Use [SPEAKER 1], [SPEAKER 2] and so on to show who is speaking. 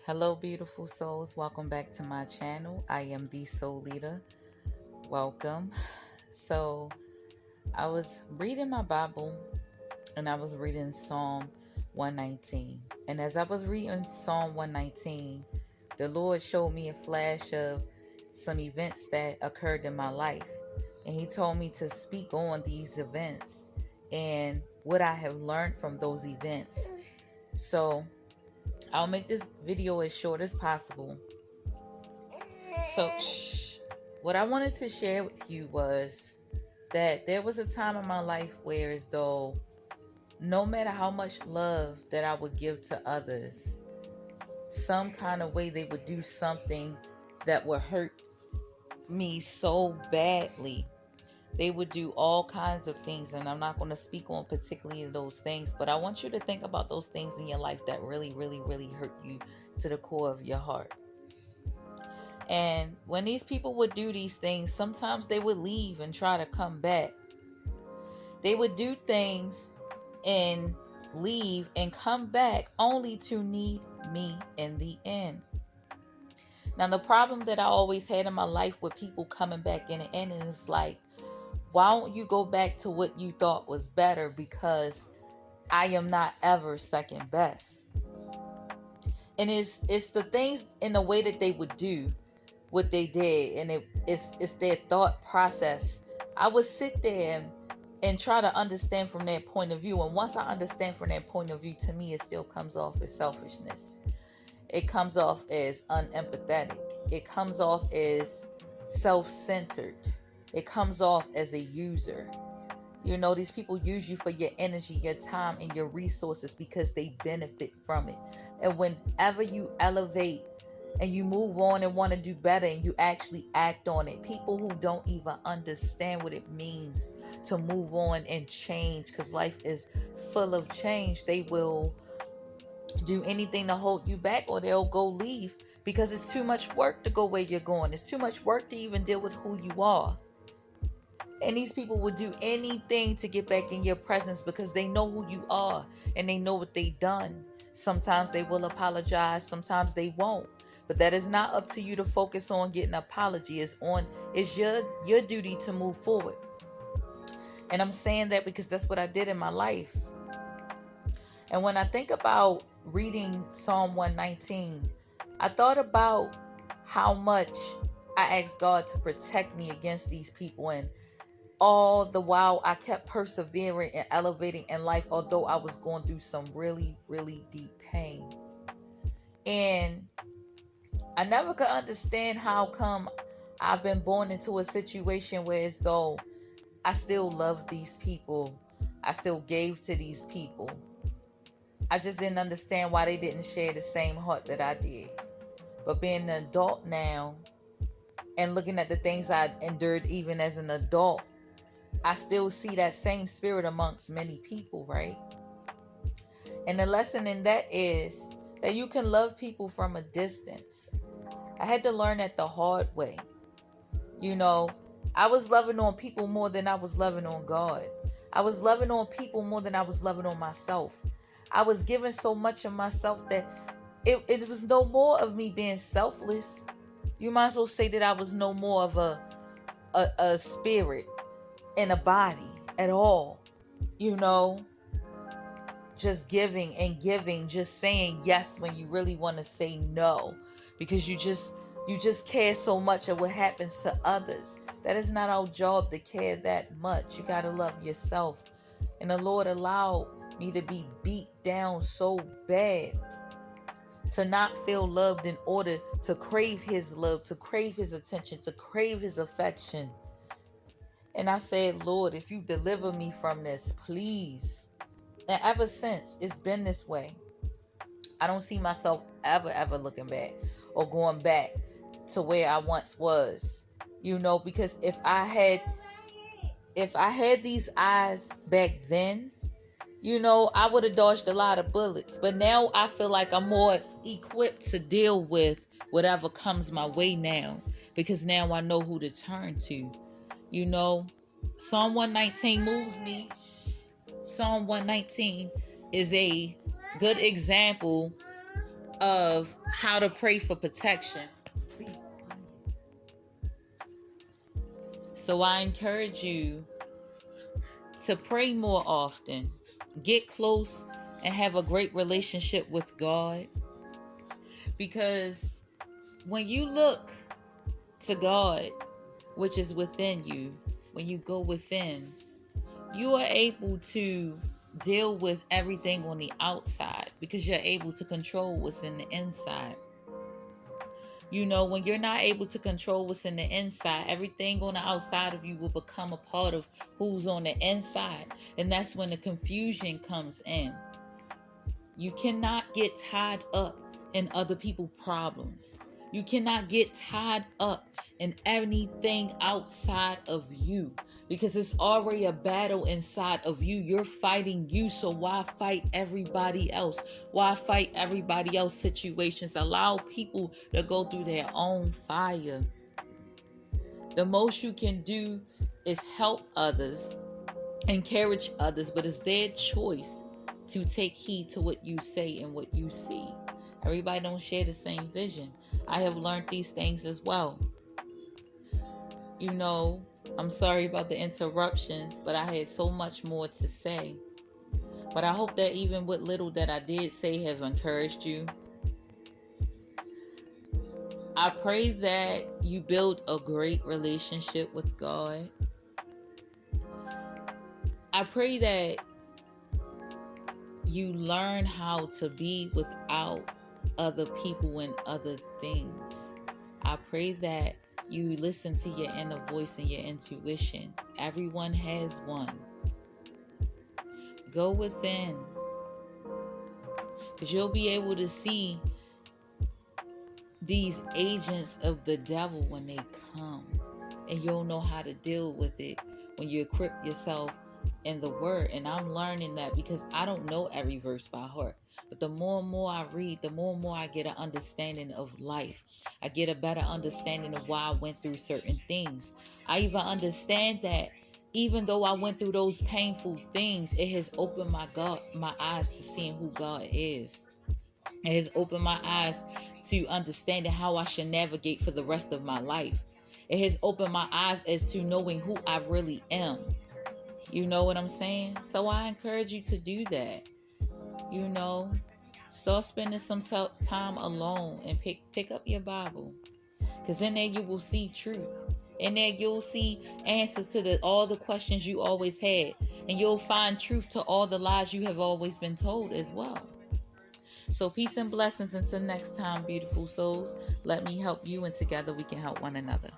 [SPEAKER 1] Hello, beautiful souls. Welcome back to my channel. I am the Soul Leader. Welcome. So, I was reading my Bible and I was reading Psalm 119. And as I was reading Psalm 119, the Lord showed me a flash of some events that occurred in my life. And He told me to speak on these events and what I have learned from those events. So, I'll make this video as short as possible. So, what I wanted to share with you was that there was a time in my life where, as though, no matter how much love that I would give to others, some kind of way they would do something that would hurt me so badly. They would do all kinds of things, and I'm not going to speak on particularly those things, but I want you to think about those things in your life that really, really, really hurt you to the core of your heart. And when these people would do these things, sometimes they would leave and try to come back. They would do things and leave and come back only to need me in the end. Now, the problem that I always had in my life with people coming back in the end is like, why don't you go back to what you thought was better? Because I am not ever second best. And it's the things in the way that they would do what they did, and it's their thought process. I would sit there and try to understand from their point of view, and once I understand from their point of view, to me it still comes off as selfishness. It comes off as unempathetic. It comes off as self-centered. It comes off as a user. You know, these people use you for your energy, your time, and your resources because they benefit from it. And whenever you elevate and you move on and want to do better and you actually act on it, people who don't even understand what it means to move on and change, because life is full of change, they will do anything to hold you back, or they'll go leave because it's too much work to go where you're going. It's too much work to even deal with who you are. And these people will do anything to get back in your presence because they know who you are and they know what they've done. Sometimes they will apologize, sometimes they won't. But that is not up to you to focus on getting an apology. It's your duty to move forward. And I'm saying that because that's what I did in my life. And when I think about reading Psalm 119, I thought about how much I asked God to protect me against these people, and all the while I kept persevering and elevating in life, although I was going through some really, really deep pain. And I never could understand how come I've been born into a situation where, as though, I still love these people, I still gave to these people. I just didn't understand why they didn't share the same heart that I did. But being an adult now and looking at the things I endured even as an adult, I still see that same spirit amongst many people, right? And the lesson in that is that you can love people from a distance. I had to learn that the hard way. You know, I was loving on people more than I was loving on God. I was loving on people more than I was loving on myself. I was giving so much of myself that it was no more of me being selfless. You might as well say that I was no more of a spirit in a body at all. You know, just giving and giving, just saying yes when you really want to say no, because you just care so much of what happens to others. That is not our job to care that much. You got to love yourself. And the Lord allowed me to be beat down so bad, to not feel loved, in order to crave His love, to crave His attention, to crave His affection. And I said, Lord, if you deliver me from this, please. And ever since, it's been this way. I don't see myself ever looking back or going back to where I once was. You know, because if I had these eyes back then, you know, I would have dodged a lot of bullets. But now I feel like I'm more equipped to deal with whatever comes my way now, because now I know who to turn to. You know, Psalm 119 moves me. Psalm 119 is a good example of how to pray for protection. So I encourage you to pray more often. Get close and have a great relationship with God. Because when you look to God, which is within you, when you go within, you are able to deal with everything on the outside because you're able to control what's in the inside. When you're not able to control what's in the inside, everything on the outside of you will become a part of who's on the inside. And that's when the confusion comes in. You cannot get tied up in other people's problems. You cannot get tied up in anything outside of you because it's already a battle inside of you. You're fighting you, so why fight everybody else? Why fight everybody else's situations? Allow people to go through their own fire. The most you can do is help others, encourage others, but it's their choice to take heed to what you say and what you see. Everybody don't share the same vision. I have learned these things as well. I'm sorry about the interruptions, but I had so much more to say. But I hope that even what little that I did say have encouraged you. I pray that you build a great relationship with God. I pray that you learn how to be without other people and other things. I pray that you listen to your inner voice and your intuition. Everyone has one. Go within, because you'll be able to see these agents of the devil when they come, and you'll know how to deal with it when you equip yourself in the word. And I'm learning that because I don't know every verse by heart, but the more and more I read, the more and more I get an understanding of life. I get a better understanding of why I went through certain things. I even understand that even though I went through those painful things, it has opened my eyes to seeing who God is. It has opened my eyes to understanding how I should navigate for the rest of my life. It has opened my eyes as to knowing who I really am. You know what I'm saying? So I encourage you to do that. Start spending some time alone and pick up your Bible. Because in there you will see truth. In there you'll see answers to all the questions you always had. And you'll find truth to all the lies you have always been told as well. So peace and blessings until next time, beautiful souls. Let me help you, and together we can help one another.